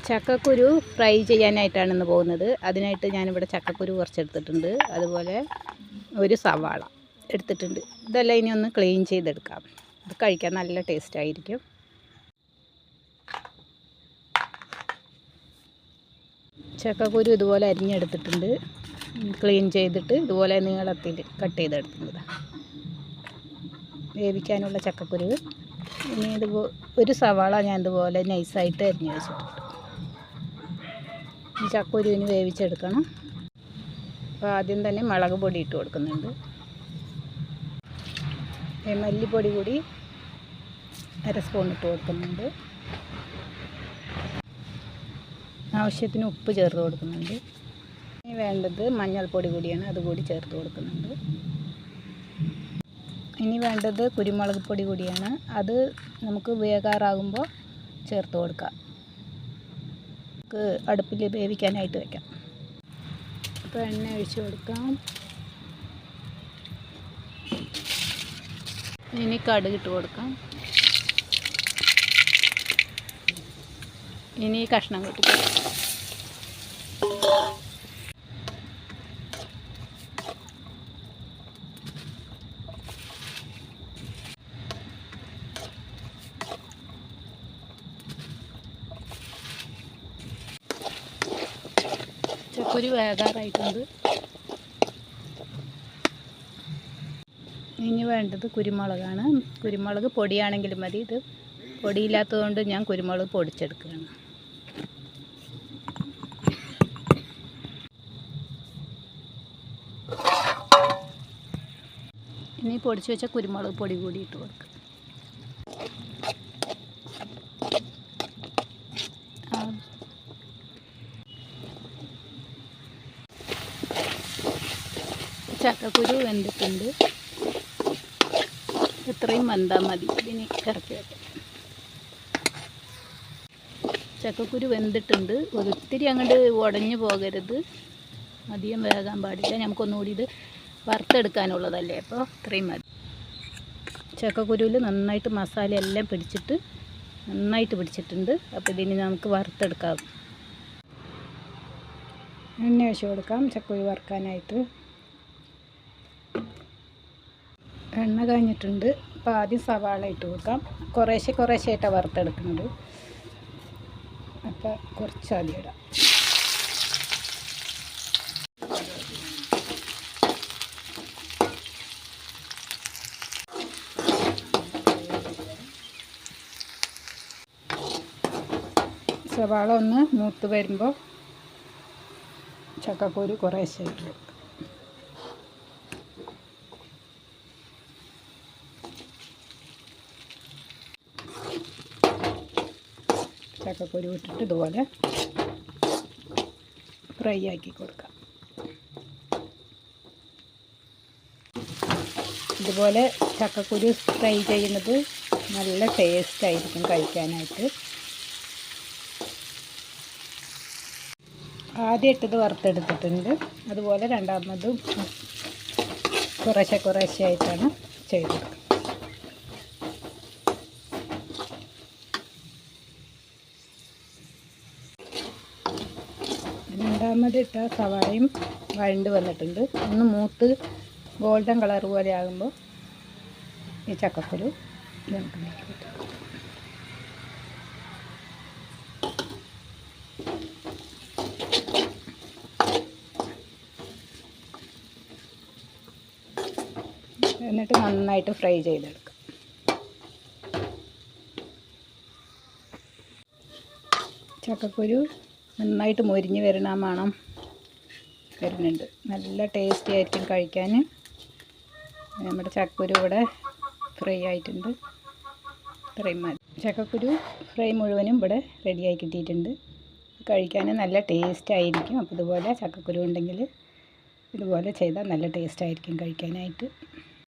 ചക്കക്കുരു ഫ്രൈ ചെയ്യാനായിട്ടാണ് ഇന്ന് പോകുന്നത്. അതിനായിട്ട് ഞാനിവിടെ ചക്കക്കുരു കുറച്ചെടുത്തിട്ടുണ്ട്. അതുപോലെ ഒരു സവാള എടുത്തിട്ടുണ്ട്. ഇതെല്ലാം ഇനി ഒന്ന് ക്ലീൻ ചെയ്തെടുക്കാം. ഇത് കഴിക്കാൻ നല്ല ടേസ്റ്റായിരിക്കും. ചക്കക്കുരു ഇതുപോലെ അരിഞ്ഞെടുത്തിട്ടുണ്ട്. ക്ലീൻ ചെയ്തിട്ട് ഇതുപോലെ നീളത്തിൽ കട്ട് ചെയ്തെടുക്കുന്നത് വേവിക്കാനുള്ള ചക്കക്കുരു. ഇനി ഒരു സവാള ഞാൻ ഇതുപോലെ നൈസായിട്ട് അരിഞ്ഞ് വെച്ചിട്ടുണ്ട്. ഈ ചക്കക്കുരുവിന് വേവിച്ചെടുക്കണം. അപ്പോൾ ആദ്യം തന്നെ മുളക് പൊടി ഇട്ട് കൊടുക്കുന്നുണ്ട്. മല്ലിപ്പൊടി കൂടി 1/2 സ്പൂൺ ഇട്ട് കൊടുക്കുന്നുണ്ട്. ആവശ്യത്തിന് ഉപ്പ് ചേർത്ത് കൊടുക്കുന്നുണ്ട്. ഇനി വേണ്ടത് മഞ്ഞൾപ്പൊടി കൂടിയാണ്, അതുകൂടി ചേർത്ത് കൊടുക്കുന്നുണ്ട്. ഇനി വേണ്ടത് കുരുമുളക് പൊടി കൂടിയാണ്. അത് നമുക്ക് വേകാറാകുമ്പോൾ ചേർത്ത് കൊടുക്കാം. നമുക്ക് അടുപ്പിൽ വേവിക്കാനായിട്ട് വയ്ക്കാം. അപ്പോൾ എണ്ണ ഒഴിച്ച് കൊടുക്കാം. ഇനി കടുക് ഇട്ട് കൊടുക്കാം. ഇനി കഷ്ണം കൂട്ടി കൊടുക്കാം. ചക്കക്കുരു വേകാറായിട്ടുണ്ട്. ഇനി വേണ്ടത് കുരുമുളകാണ്. കുരുമുളക് പൊടിയാണെങ്കിലും മതി. ഇത് പൊടിയില്ലാത്തതുകൊണ്ട് ഞാൻ കുരുമുളക് പൊടിച്ചെടുക്കുകയാണ്. ഇനി പൊടിച്ച് വെച്ച കുരുമുളക് പൊടി കൂടി ഇട്ട് കൊടുക്കുക. ചക്കക്കുരു വെന്തിട്ടുണ്ട്. ഇത്രയും വെന്താൽ മതി. ഇതിന് ഇറക്കി വയ്ക്കാം. ചക്കക്കുരു വെന്തിട്ടുണ്ട്. ഒത്തിരി അങ്ങോട്ട് ഉടഞ്ഞു പോകരുത്, അധികം വേകാൻ പാടില്ല. നമുക്കൊന്നുകൂടി ഇത് വറുത്തെടുക്കാനുള്ളതല്ലേ, അപ്പോൾ ഇത്രയും മതി. ചക്കക്കുരുവിൽ നന്നായിട്ട് മസാല എല്ലാം നന്നായിട്ട് പിടിച്ചിട്ടുണ്ട്. അപ്പോൾ ഇതിന് നമുക്ക് വറുത്തെടുക്കാം. എണ്ണ ഒഴിച്ച് കൊടുക്കാം ചക്കക്കുരു വറുക്കാനായിട്ട്. എണ്ണ കഴിഞ്ഞിട്ടുണ്ട്. അപ്പോൾ ആദ്യം സവാള ഇട്ട് കൊടുക്കാം. കുറേശ്ശെയായിട്ടാണ് വറുത്തെടുക്കുന്നത്. അപ്പോൾ കുറച്ച് ആദ്യം ഇടാം. സവാള ഒന്ന് മൂത്ത് വരുമ്പോൾ ചക്കക്കുരു കുറേശ്ശെ ഇട്ട് കൊടുക്കാം. ചക്കക്കുരു ഇട്ടിട്ട് ഇതുപോലെ ഫ്രൈ ആക്കി കൊടുക്കാം. ഇതുപോലെ ചക്കക്കുരു ഫ്രൈ ചെയ്യുന്നത് നല്ല ടേസ്റ്റായിരിക്കും കഴിക്കാനായിട്ട്. ആദ്യം ഇട്ടത് വറുത്തെടുത്തിട്ടുണ്ട്. അതുപോലെ രണ്ടാമതും കുറേശ്ശെയായിട്ടാണ് ചെയ്തത്. രണ്ടാമത് ഇട്ട സവാളയും വഴണ്ട് വന്നിട്ടുണ്ട്. ഒന്ന് മൂത്ത് ഗോൾഡൻ കളർ പോലെ ആകുമ്പോൾ ഈ ചക്കക്കുരു നമുക്ക് നീക്കി ഇട്ട് കൊടുക്കാം. എന്നിട്ട് നന്നായിട്ട് ഫ്രൈ ചെയ്തെടുക്കാം. ചക്കക്കുരു നന്നായിട്ട് മൊരിഞ്ഞ് വരണ മണം വരുന്നുണ്ട്. നല്ല ടേസ്റ്റി ആയിരിക്കും കഴിക്കാൻ. നമ്മുടെ ചക്കക്കുരു ഇവിടെ ഫ്രൈ ആയിട്ടുണ്ട്. ഇത്രയും മതി. ചക്കക്കുരു ഫ്രൈ മുഴുവനും ഇവിടെ റെഡിയായി കിട്ടിയിട്ടുണ്ട്. കഴിക്കാൻ നല്ല ടേസ്റ്റ് ആയിരിക്കും. അപ്പോൾ ഇതുപോലെ ചക്കക്കുരു ഉണ്ടെങ്കിൽ ഇതുപോലെ ചെയ്താൽ നല്ല ടേസ്റ്റ് ആയിരിക്കും കഴിക്കാനായിട്ട്.